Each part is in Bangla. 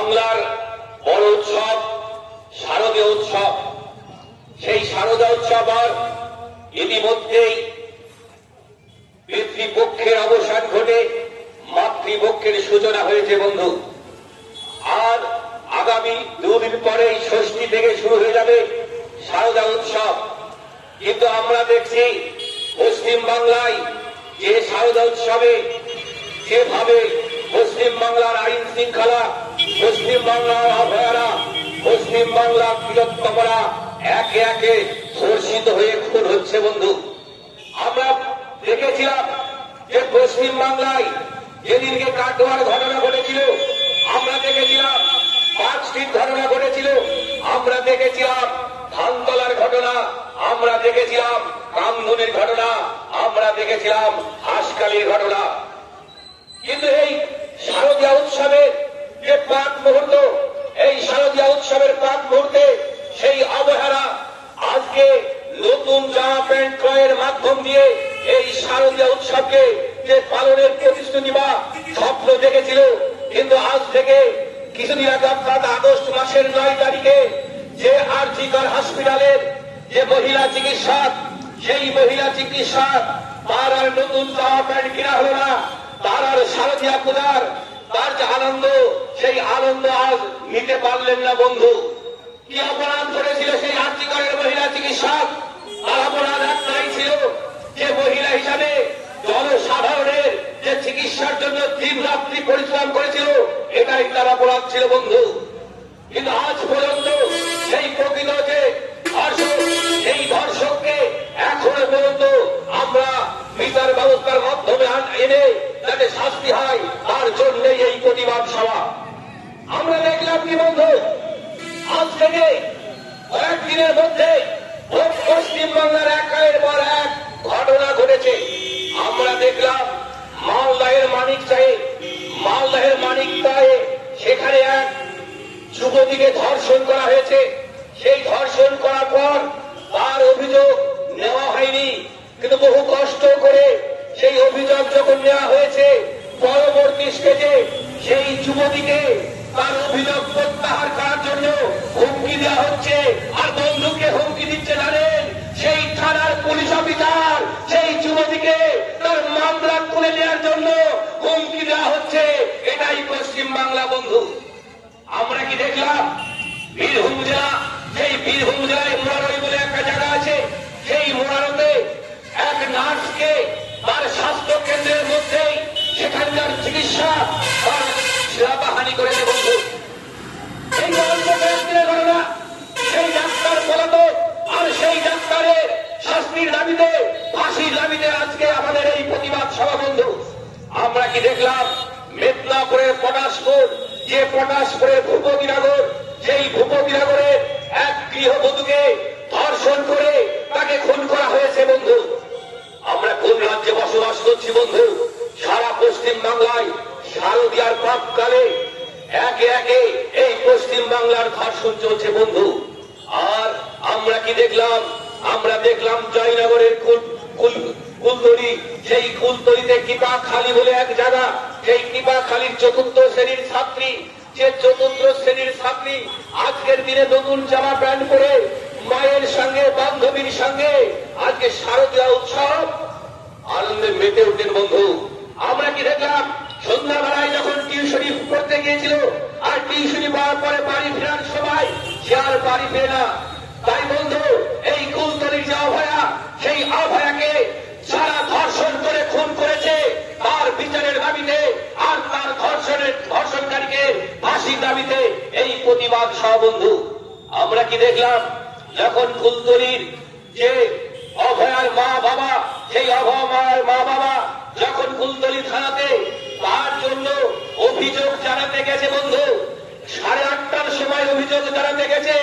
বাংলার বড় উৎসব শারদীয় উৎসব। সেই শারদা উৎসব আর ইতিমধ্যেই পিতৃপক্ষের অবসান ঘটে মাতৃপক্ষের সূচনা হয়েছে বন্ধু। আর আগামী দুদিন পরেই ষষ্ঠী থেকে শুরু হয়ে যাবে শারদা উৎসব। কিন্তু আমরা দেখছি পশ্চিম বাংলায় যে শারদা উৎসবে যেভাবে পশ্চিম বাংলার আইন শৃঙ্খলা, পশ্চিম বাংলার অভয়ারা, পশ্চিম বাংলার বীরত্তমরা একে একে ধর্ষিত হয়ে খুন হচ্ছে বন্ধু। আমরা দেখেছিলাম যে পশ্চিম বাংলায় যেদিনকে কাটোয়ার ঘটনা ঘটেছিল, আমরা দেখেছিলাম পাঁচটির ঘটনা ঘটেছিল, আমরা দেখেছিলাম ধানতলার ঘটনা, আমরা দেখেছিলাম রামধনের ঘটনা, আমরা দেখেছিলাম হাসকালির ঘটনা। কিন্তু এই শারদীয়া উৎসবের যে প্রাক মুহূর্ত, এই শারদীয়া উৎসবের প্রাক মুহূর্তে সেই অবহেলা আজকে নতুন জামা প্যান্ট ক্রয়ের মাধ্যম দিয়ে এই শারদীয়া উৎসবকে যে পালনের প্রতিশ্রুতি বা স্বপ্ন দেখেছিল, কিন্তু আজ থেকে কিছুদিন আগে অর্থাৎ আগস্ট মাসের 9 তারিখে যে আরজিকর হসপিটালের যে মহিলা চিকিৎসক, সেই মহিলা চিকিৎসক তার আর নতুন জামা প্যান্ট কিনা হলো না, তার আর শারদীয়া পূজার তার যে আনন্দ, সেই আনন্দ আজ নিতে পারলেন না বন্ধু। কি অপরাধ করেছিল সেই আরজিকরের মহিলা চিকিৎসক? তার অপরাধ একটাই ছিল যে মহিলা হিসাবে জনসাধারণের যে চিকিৎসার জন্য দিন রাত্রি পরিশ্রম করেছিল, এটাই তার অপরাধ ছিল বন্ধু। কিন্তু আজ পর্যন্ত সেই প্রকৃত যে ধর্ষক, সেই ধর্ষককে এখনো পর্যন্ত আমরা বিচার ব্যবস্থার মাধ্যমে এনে যাতে শাস্তি হয়, তার জন্যই এই প্রতিবাদ সভা। আমরা দেখলাম কি বন্ধু, আজ থেকে কয়েকদিনের মধ্যে পশ্চিমবাংলার একের পর এক ঘটনা ঘটেছে। আমরা দেখলাম মালদাহের মানিকতায় সেখানে এক যুবতীকে ধর্ষণ করা হয়েছে। সেই ধর্ষণ করার পর তার অভিযোগ নেওয়া হয়নি, কিন্তু বহু কষ্ট করে সেই অভিযোগ যখন নেওয়া হয়েছে, পরবর্তী স্টেজে সেই যুবতীকে তার অভিযোগ প্রত্যাহার করার জন্য হুমকি দেওয়া হচ্ছে। আর বন্ধুকে হুমকি দিচ্ছে জানেন? সেই থানার পুলিশ অফিসার সেই যুবতীকে তার মামলা তুলে নেওয়ার জন্য হুমকি দেওয়া হচ্ছে। এটাই পশ্চিম বাংলা বন্ধু। আমরা কি দেখলাম বীরভূম জেলা, সেই বীরভূম জেলায় মোরারই বলে একটা জায়গা আছে, সেই মোরারতে এক নার্সকে তার স্বাস্থ্য কেন্দ্রের মধ্যেই সেখানকার চিকিৎসা তার সেবাহানি করেছে বন্ধু। এই অল্প কয়েকদিনের ঘটনা, সেই ডাক্তার পলাতক, আর সেই ডাক্তারের শাস্তির দাবিতে, ফাঁসির দাবিতে আজকে আমাদের এই প্রতিবাদ সভা বন্ধু। আমরা কি দেখলাম মেদিনীপুরের পটাশপুর, যে পটাশপুরের ভূপতিনগর, সেই ভূপতিনগরের এক গৃহবধূকে ধর্ষণ করে তাকে খুন করা হয়েছে বন্ধু। আমরা কোন রাজ্যে বসবাস করছি বন্ধু? সারা পশ্চিম বাংলায় শারদীয়ার প্রাককালে একে একে এই পশ্চিম বাংলার ধর্ষণ চলছে বন্ধু। আর আমরা কি দেখলাম? আমরা দেখলাম জয়নগরের কুলতলি, সেই কুলতলিতে কিপাখালি বলে এক জায়গা, সেই কিপাখালির 4th শ্রেণীর ছাত্রী, যে 4th শ্রেণীর ছাত্রী আজকের দিনে নতুন জামা প্যান্ট পরে মায়ের সঙ্গে, বান্ধবীর সঙ্গে আজকে শারদীয়া উৎসব আনন্দে মেতে উঠলেন বন্ধু। আমরা কি দেখলাম? সন্ধ্যাবেলায় যখন টিউশনি করতে গিয়েছিল, আর টিউশনি পাওয়ার পরে বাড়ি ফেরার সময় সে আর বাড়ি ফেরে না। তাই বন্ধু, এই কুলতলির যে অভয়া, সেই অভয়াকে যারা ধর্ষণ করে খুন করেছে তার বিচারের দাবিতে, আর তার ধর্ষণকারীকে ফাঁসির দাবিতে এই প্রতিবাদ সহ বন্ধু। আমরা কি দেখলাম? যখন কুলতলির যে অভয়ার মা বাবা, সেই অভয়ার মা বাবা যখন কুলতলি থানাতে তার জন্য অভিযোগ জানাতে গেছে বন্ধু, 8:30টার সময় অভিযোগ জানাতে গেছে,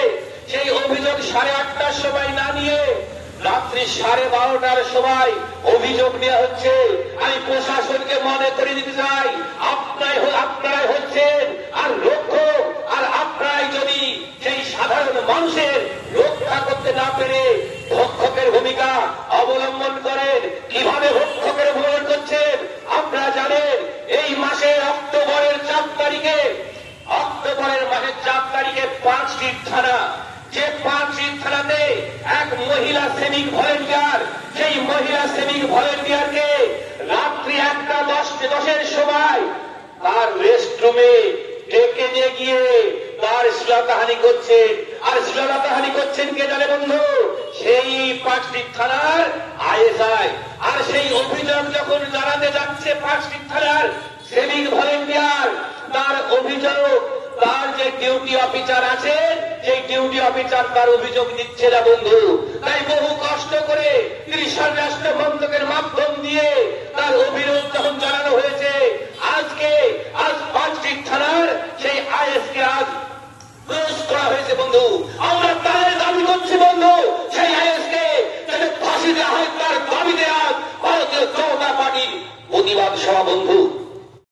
সেই অভিযোগ 8:30টার সময় না নিয়ে রাত্রি 12:30টার সময় অভিযোগ নেওয়া হচ্ছে। আমি প্রশাসনকে মনে করে দিতে চাই, আপনারাই হচ্ছেন আর রক্ষক, আর আপনারাই যদি সেই সাধারণ মানুষের রক্ষা করতে না পেরে ভক্ষকের ভূমিকা অবলম্বন করেন। কিভাবে ভক্ষকের ভূমিকা করছেন আপনারা জানেন। এই মাসের অক্টোবরের 4 তারিখে, অক্টোবরের তারিখে 5টি থানা, যে 5টি থানাতে এক মহিলা সৈনিক ভলেন্টিয়ার, সেই মহিলা সৈনিক ভলেন্টিয়ারকে রাত্রি 1:10 সময় তার রেস্টরুমে ডেকে নিয়ে গিয়ে তার শ্লীলতাহানি করছেন। আর শ্লীলতাহানি করছেন কে জানে বন্ধু? সেই 5টি থানার আইএসআই। আর সেই অভিযোগ যখন জানাতে যাচ্ছে 5টি থানার সৈনিক ভলেন্টিয়ার, তার অভিযোগ তার যে ডিউটি অফিসার আছে সেই ডিউটি অফিসার তার অভিযোগ দিচ্ছে না বন্ধু। তাই বহু কষ্ট করে তিনি স্বরাষ্ট্র মন্ত্রকের মাধ্যম দিয়ে তার অভিযোগ যখন জানানো হয়েছে, আজকে